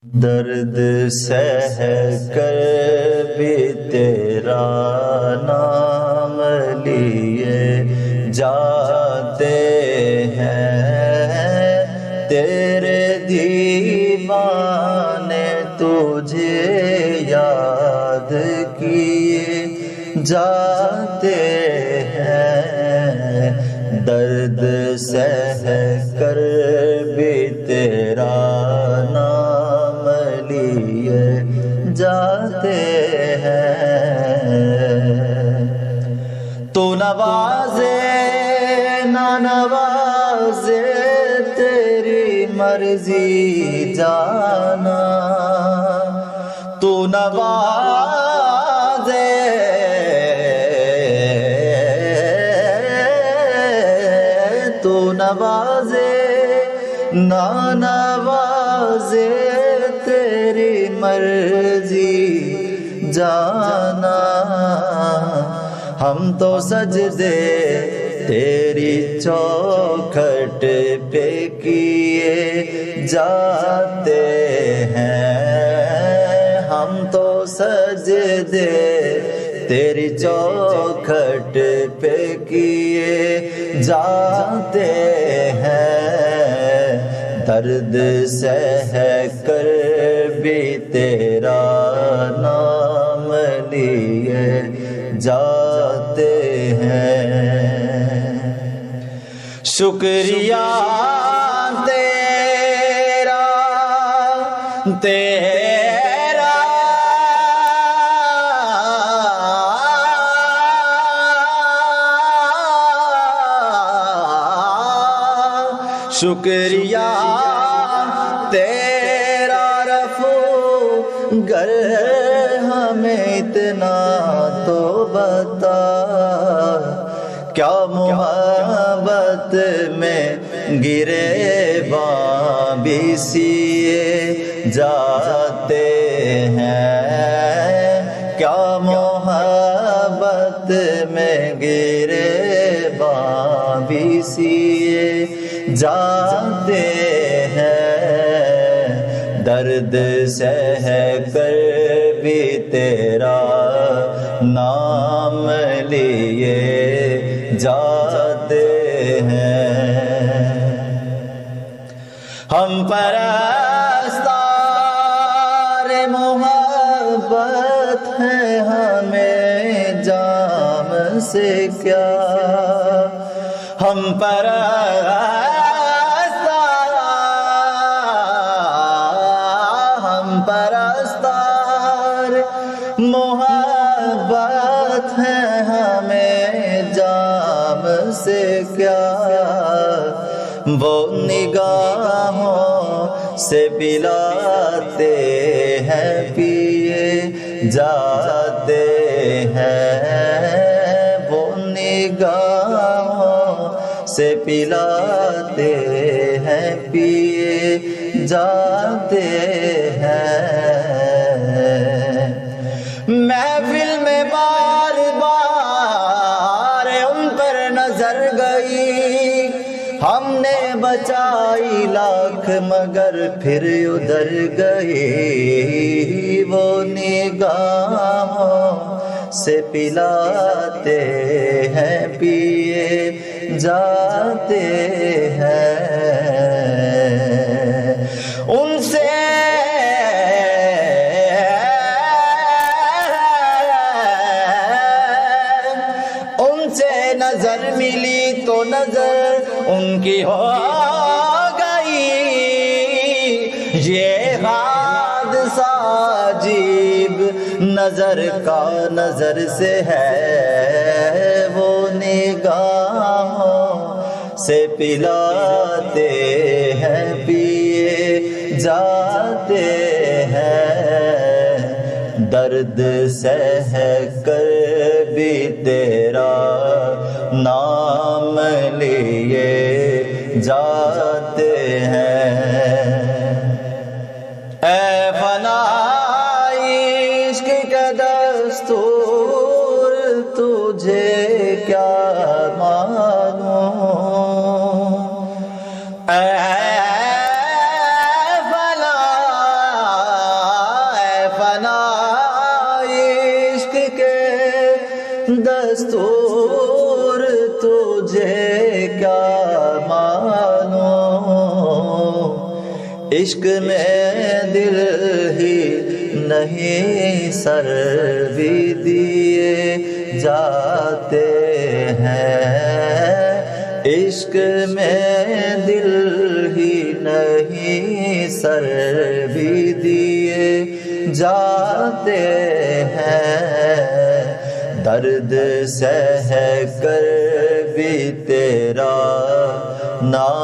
درد سہ کر بھی تیرا نام لیے جاتے ہیں، تیرے دیوانے تجھے یاد کیے جاتے ہیں، درد سہ کر بھی تیرا نام لیے جاتے ہیں۔ تو نوازے نہ نوازے تیری مرضی جانا، تو نوازے تو نوازے نہ نوازے تیری مرضی جانا، ہم تو سجدے تیری چوکھٹ پہ کیے جاتے ہیں، ہم تو سجدے تیری چوکھٹ پہ کیے جاتے ہیں، درد سہ کر بھی تیرا نام لیے جاتے ہیں۔ شکریہ تیرا تیرا شکریہ تیرا رفو، گر ہمیں اتنا تو بتا، کیا محبت میں گریباں بھی سیے جاتے ہیں، کیا محبت میں گریباں بھی سیے جاتے ہیں، درد سہ کر بھی تیرا نام لیے جاتے ہیں۔ ہم پرستار محبت ہیں، ہمیں جام سے کیا، ہم پرستار محبت ہیں، ہمیں جام سے کیا، وہ نگاہوں سے پلاتے ہیں پیے جاتے ہیں، وہ نگاہوں سے پلاتے ہیں پیے جاتے ہیں، محفل میں بار بار ان پر نظر گئی، ہم نے بچائی لاکھ مگر پھر ادھر گئی، وہ نگاہوں سے پلاتے ہیں پیے جاتے ہیں، ان سے نظر ملی تو نظر ان کی ہو گئی، یہ حادثہ عجیب نظر کا نظر سے ہے، وہ نگاہوں سے پلاتے ہیں پیے جاتے ہیں، درد سہ کر بھی تیرا نام لیے جاتے ہیں۔ اے فنائی عشق کا دستور، تجھے کیا معلوم، اے دستور تجھے کیا مانوں، عشق میں دل ہی نہیں سر بھی دیے جاتے ہیں، عشق میں دل ہی نہیں سر بھی دیے جاتے ہیں، درد سہ کر بھی تیرا نام